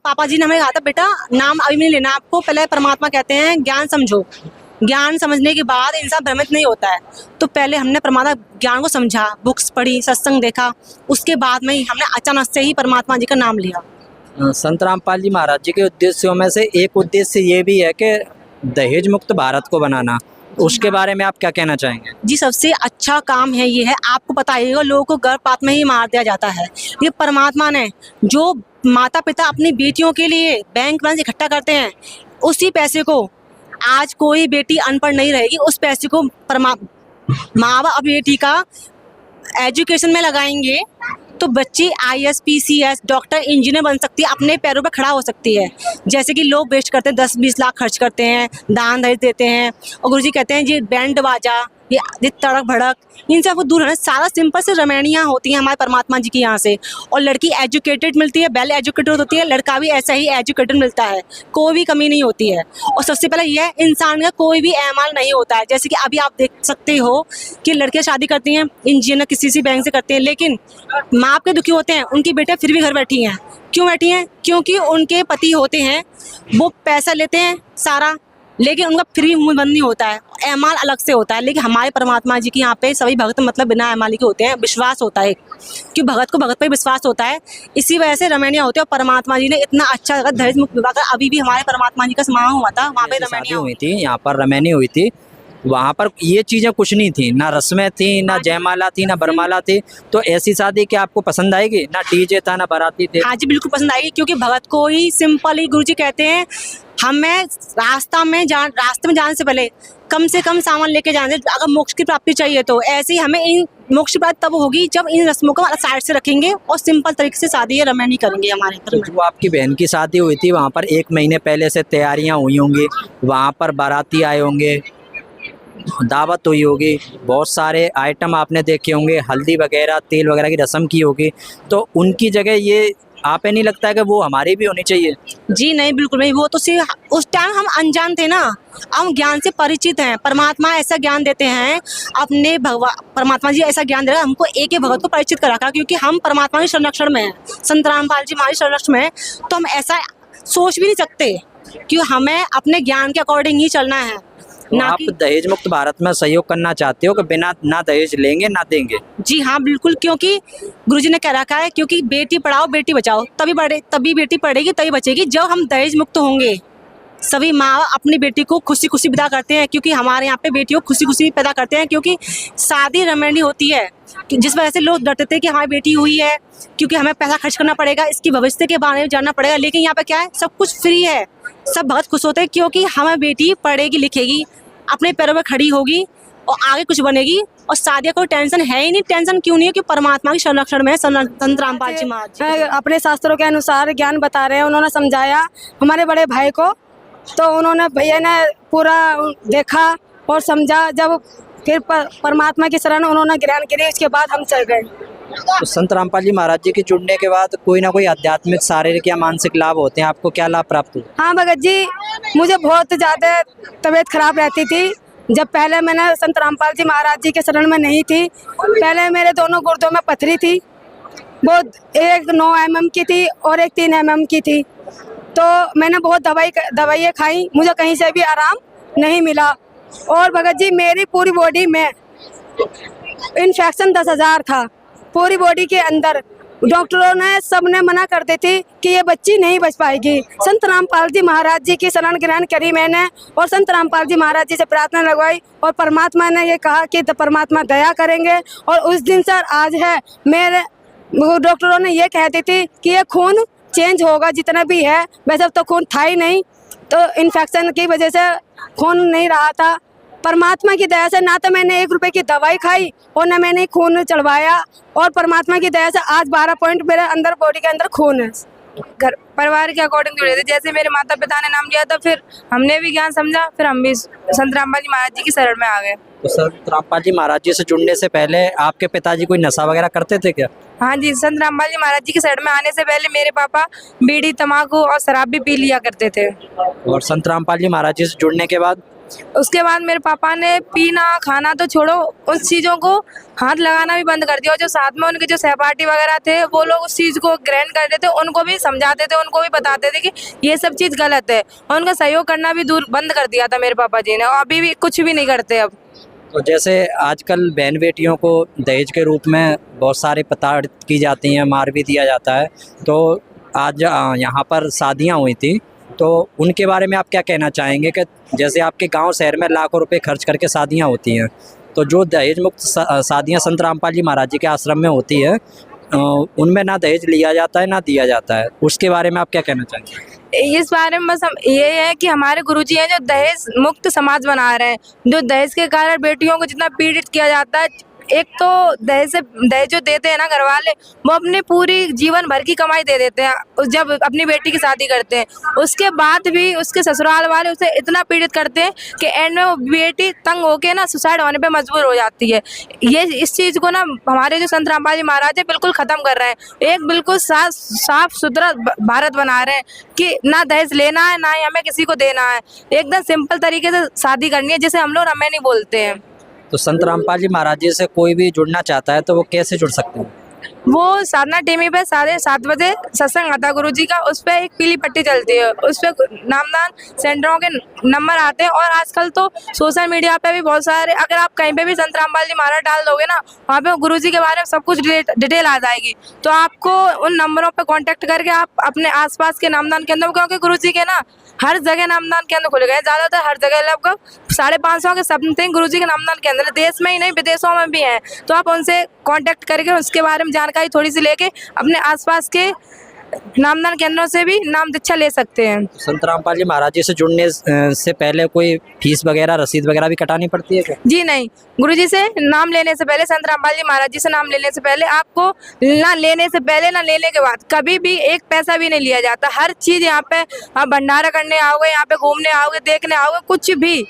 पापा जी ने हमें कहा था, बेटा नाम अभी नहीं लेना आपको, पहले परमात्मा कहते हैं ज्ञान समझो, ज्ञान समझने के बाद इंसान भ्रमित नहीं होता है। तो पहले हमने परमात्मा ज्ञान को समझा, बुक्स पढ़ी, सत्संग देखा, उसके बाद में ही हमने अचानक से ही परमात्मा जी का नाम लिया। संत रामपाल जी महाराज जी के उद्देश्यों में से एक उद्देश्य ये भी है कि दहेज मुक्त भारत को बनाना, उसके बारे में आप क्या कहना चाहेंगे? जी सबसे अच्छा काम है ये है, आपको पता ही होगा लोगों को गर्भपात में ही मार दिया जाता है। ये परमात्मा ने जो माता पिता अपनी बेटियों के लिए बैंक बैलेंस इकट्ठा करते हैं, उसी पैसे को आज कोई बेटी अनपढ़ नहीं रहेगी, उस पैसे को माँ बाप बेटी का एजुकेशन में लगाएंगे तो बच्ची IAS PCS डॉक्टर इंजीनियर बन सकती है, अपने पैरों पर खड़ा हो सकती है। जैसे कि लोग वेस्ट करते हैं, 10-20 लाख खर्च करते हैं, दान दहेज देते हैं, और गुरुजी कहते हैं जी बैंड बाजा, ये तड़क भड़क, इनसे आपको दूर रहना। सारा सिंपल से रमणियाँ होती हैं हमारे परमात्मा जी के यहाँ से। और लड़की एजुकेटेड मिलती है, वेल एजुकेटेड होती है, लड़का भी ऐसा ही एजुकेटेड मिलता है, कोई भी कमी नहीं होती है। और सबसे पहले यह इंसान का कोई भी एमाल नहीं होता है। जैसे कि अभी आप देख सकते हो कि लड़कियाँ शादी करती हैं इंजीनियर किसी सी बैंक से करते हैं, लेकिन माँ बाप के दुखी होते हैं, उनकी बेटियाँ फिर भी घर बैठी हैं। क्यों बैठी हैं? क्योंकि उनके पति होते हैं, वो पैसा लेते हैं सारा, लेकिन उनका फिर भी मुंह बंद नहीं होता है, एमाल अलग से होता है। लेकिन हमारे परमात्मा जी के यहाँ पे सभी भक्त मतलब बिना एमाली के होते हैं, विश्वास होता है कि भगत को भगत पे विश्वास होता है, इसी वजह से रमणियाँ होती है। और परमात्मा जी ने इतना अच्छा दहेज मुक्त विवाह कर, अभी भी हमारे परमात्मा जी का समारोह हुआ था, वहाँ पे रमणियाँ हुई थी, यहाँ पर रमैनी हुई थी, वहाँ पर ये चीज़ें कुछ नहीं थी, ना रस्में थी, ना जयमाला थी, ना बरमाला थी। तो ऐसी शादी क्या आपको पसंद आएगी? ना डीजे था, ना बाराती थे। हाँ जी बिल्कुल पसंद आएगी, क्योंकि भगत को ही सिंपल ही गुरुजी कहते हैं हमें रास्ते में जाने से पहले कम से कम सामान लेके जाने से, अगर मोक्ष की प्राप्ति चाहिए तो ऐसे ही हमें इन मोक्ष की प्राप्ति तब होगी जब इन रस्मों को साइड से रखेंगे और सिंपल तरीके से शादी रमैनी करेंगे। हमारे तो जो आपकी बहन की शादी हुई थी, वहाँ पर 1 महीने पहले से तैयारियाँ हुई होंगी, वहाँ पर बाराती आए होंगे, दावत हुई होगी, बहुत सारे आइटम आपने देखे होंगे, हल्दी वगैरह तेल वगैरह की रस्म की होगी। तो उनकी जगह ये आपे नहीं लगता है कि वो हमारी भी होनी चाहिए? जी नहीं बिल्कुल नहीं, वो तो सिर्फ उस टाइम हम अनजान थे ना, हम ज्ञान से परिचित हैं। परमात्मा ऐसा ज्ञान देते हैं, अपने परमात्मा जी ऐसा ज्ञान दे रहा है हमको, एक एक भगत को परिचित करा कर, क्योंकि हम परमात्मा के संरक्षण में हैं, संत रामपाल जी हमारे संरक्षण में है। तो हम ऐसा सोच भी नहीं सकते कि हमें अपने ज्ञान के अकॉर्डिंग ही चलना है। तो आप दहेज मुक्त भारत में सहयोग करना चाहते हो कि बिना ना दहेज लेंगे ना देंगे? जी हाँ बिल्कुल, क्योंकि गुरुजी ने कह रखा है, क्योंकि बेटी पढ़ाओ बेटी बचाओ, तभी बेटी पढ़ेगी तभी बचेगी। जब हम दहेज मुक्त होंगे, सभी माँ अपनी बेटी को खुशी खुशी विदा करते हैं, क्योंकि हमारे यहाँ पे बेटियों को खुशी खुशी पैदा करते हैं, क्योंकि शादी रमणीय होती है, जिस वजह से लोग डरते थे कि हमारी बेटी हुई है, क्योंकि हमें पैसा खर्च करना पड़ेगा, इसकी भविष्य के बारे में जानना पड़ेगा। लेकिन यहाँ पे क्या है, सब कुछ फ्री है, सब बहुत खुश होते हैं, क्योंकि हमें बेटी पढ़ेगी लिखेगी, अपने पैरों पर खड़ी होगी और आगे कुछ बनेगी, और शादी कोई टेंशन है ही नहीं। टेंशन क्यों नहीं है? कि परमात्मा के संरक्षण में संत रामपाल जी महाराज अपने शास्त्रों के अनुसार ज्ञान बता रहे हैं। उन्होंने समझाया हमारे बड़े भाई को, तो उन्होंने भैया ने पूरा देखा और समझा। जब फिर परमात्मा की शरण उन्होंने ग्रहण करी, उसके बाद हम चल गए। तो संत रामपाल जी महाराज जी के जुड़ने के बाद कोई ना कोई आध्यात्मिक, शारीरिक या मानसिक लाभ होते हैं, आपको क्या लाभ प्राप्त हुए? हाँ भगत जी, मुझे बहुत ज़्यादा तबीयत खराब रहती थी। जब पहले मैंने संत रामपाल जी महाराज जी के शरण में नहीं थी, पहले मेरे दोनों गुर्दों में पथरी थी, वो एक 9 mm की थी और एक 3 mm की थी। तो मैंने बहुत दवाइयाँ खाई, मुझे कहीं से भी आराम नहीं मिला। और भगत जी मेरी पूरी बॉडी में इन्फेक्शन 10,000 था, पूरी बॉडी के अंदर। डॉक्टरों ने सबने मना करते थे कि ये बच्ची नहीं बच पाएगी। संत रामपाल जी महाराज जी की शरण ग्रहण करी मैंने, और संत रामपाल जी महाराज जी से प्रार्थना लगवाई, और परमात्मा ने ये कहा कि परमात्मा दया करेंगे। और उस दिन से आज है, मेरे डॉक्टरों ने ये कहते थे कि ये खून चेंज होगा, जितना भी है, वैसे तो खून था ही नहीं, तो इन्फेक्शन की वजह से खून नहीं रहा था। परमात्मा की दया से ना तो मैंने 1 रुपए की दवाई खाई और ना मैंने खून चढ़वाया, और परमात्मा की दया से आज 12 पॉइंट मेरे अंदर बॉडी के अंदर खून है। घर परिवार के अकॉर्डिंग जुड़े थे, जैसे मेरे माता पिता ने नाम लिया था, फिर हमने भी ज्ञान समझा, फिर हम भी संत रामपाल जी महाराज जी की शरण में आ गए। तो संत रामपाल जी महाराज जी से जुड़ने से पहले आपके पिताजी कोई नशा वगैरह करते थे क्या? हाँ जी, संत रामपाल जी महाराज जी की शरण में आने से पहले मेरे पापा बीड़ी, तम्बाकू और शराब भी पी लिया करते थे। और संत रामपाल जी महाराज जी से जुड़ने के बाद उसके बाद मेरे पापा ने पीना खाना तो छोड़ो, उस चीज़ों को हाथ लगाना भी बंद कर दिया। और जो साथ में उनके जो सहपाठी वगैरह थे वो लोग उस चीज़ को ग्रहण करते थे, उनको भी समझाते थे, उनको भी बताते थे कि ये सब चीज़ गलत है, और उनका सहयोग करना भी दूर बंद कर दिया था मेरे पापा जी ने, और अभी भी कुछ भी नहीं करते अब। तो जैसे आजकल बहन बेटियों को दहेज के रूप में बहुत सारे प्रताड़ित की जाती हैं, मार भी दिया जाता है। तो आज यहाँ पर शादियाँ हुई थी, तो उनके बारे में आप क्या कहना चाहेंगे कि जैसे आपके गांव शहर में लाखों रुपए खर्च करके शादियाँ होती हैं, तो जो दहेज मुक्त शादियाँ संत रामपाल जी महाराज जी के आश्रम में होती है, उनमें ना दहेज लिया जाता है ना दिया जाता है, उसके बारे में आप क्या कहना चाहेंगे? इस बारे में बस हम ये है कि हमारे गुरुजी हैं जो दहेज मुक्त समाज बना रहे हैं। जो दहेज के कारण बेटियों को जितना पीड़ित किया जाता है, एक तो दहेज जो देते हैं ना घर वाले, वो अपने पूरी जीवन भर की कमाई दे देते हैं जब अपनी बेटी की शादी करते हैं। उसके बाद भी उसके ससुराल वाले उसे इतना पीड़ित करते हैं कि एंड में वो बेटी तंग होके ना सुसाइड होने पे मजबूर हो जाती है। ये इस चीज़ को ना हमारे जो संत रामपाल जी महाराज है बिल्कुल ख़त्म कर रहे हैं। एक बिल्कुल साफ सुथरा भारत बना रहे हैं कि ना दहेज लेना है, ना ही हमें किसी को देना है। एकदम सिंपल तरीके से शादी करनी है, जिसे हम लोग रमेनी बोलते हैं। तो संत रामपाल जी महाराज जी से कोई भी जुड़ना चाहता है तो वो कैसे जुड़ सकते हैं? वो साधना टीवी पे 7:30 बजे सत्संग आता गुरुजी का, उस पर एक पीली पट्टी चलती है, उस पर नामदान सेंटरों के नंबर आते हैं। और आजकल तो सोशल मीडिया पे भी बहुत सारे, अगर आप कहीं पे भी संत रामपाल जी महाराज डाल दोगे ना, वहाँ पे गुरुजी के बारे में सब कुछ डिटेल आ जाएगी। तो आपको उन नंबरों पे कांटेक्ट करके आप अपने आसपास के नामदान केंद्र, क्योंकि गुरुजी के ना हर जगह नामदान केंद्र खुल गए, ज़्यादातर हर जगह लगभग 550 के समथिंग गुरुजी के नामदान केंद्र देश में ही नहीं विदेशों में भी हैं। तो आप उनसे कांटेक्ट करके उसके बारे में जानकारी थोड़ी सी लेके अपने आसपास के नामदान केंद्रों से भी नाम दीक्षा ले सकते हैं। संत रामपाल जी महाराज जी से जुड़ने से पहले कोई फीस वगैरह रसीद वगैरह भी कटानी पड़ती है क्या? जी नहीं, गुरुजी से नाम लेने से पहले, संत रामपाल जी महाराज जी से नाम लेने से पहले आपको ना लेने से पहले ना लेने के बाद कभी भी एक पैसा भी नहीं लिया जाता। हर चीज़ यहाँ पे, आप भंडारा करने आओगे, यहाँ पे घूमने आओगे, देखने आओगे, कुछ भी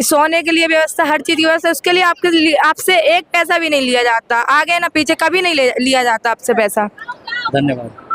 सोने के लिए व्यवस्था, हर चीज़ की व्यवस्था, उसके लिए आपसे एक पैसा भी नहीं लिया जाता। आगे ना पीछे कभी नहीं लिया जाता आपसे पैसा। धन्यवाद।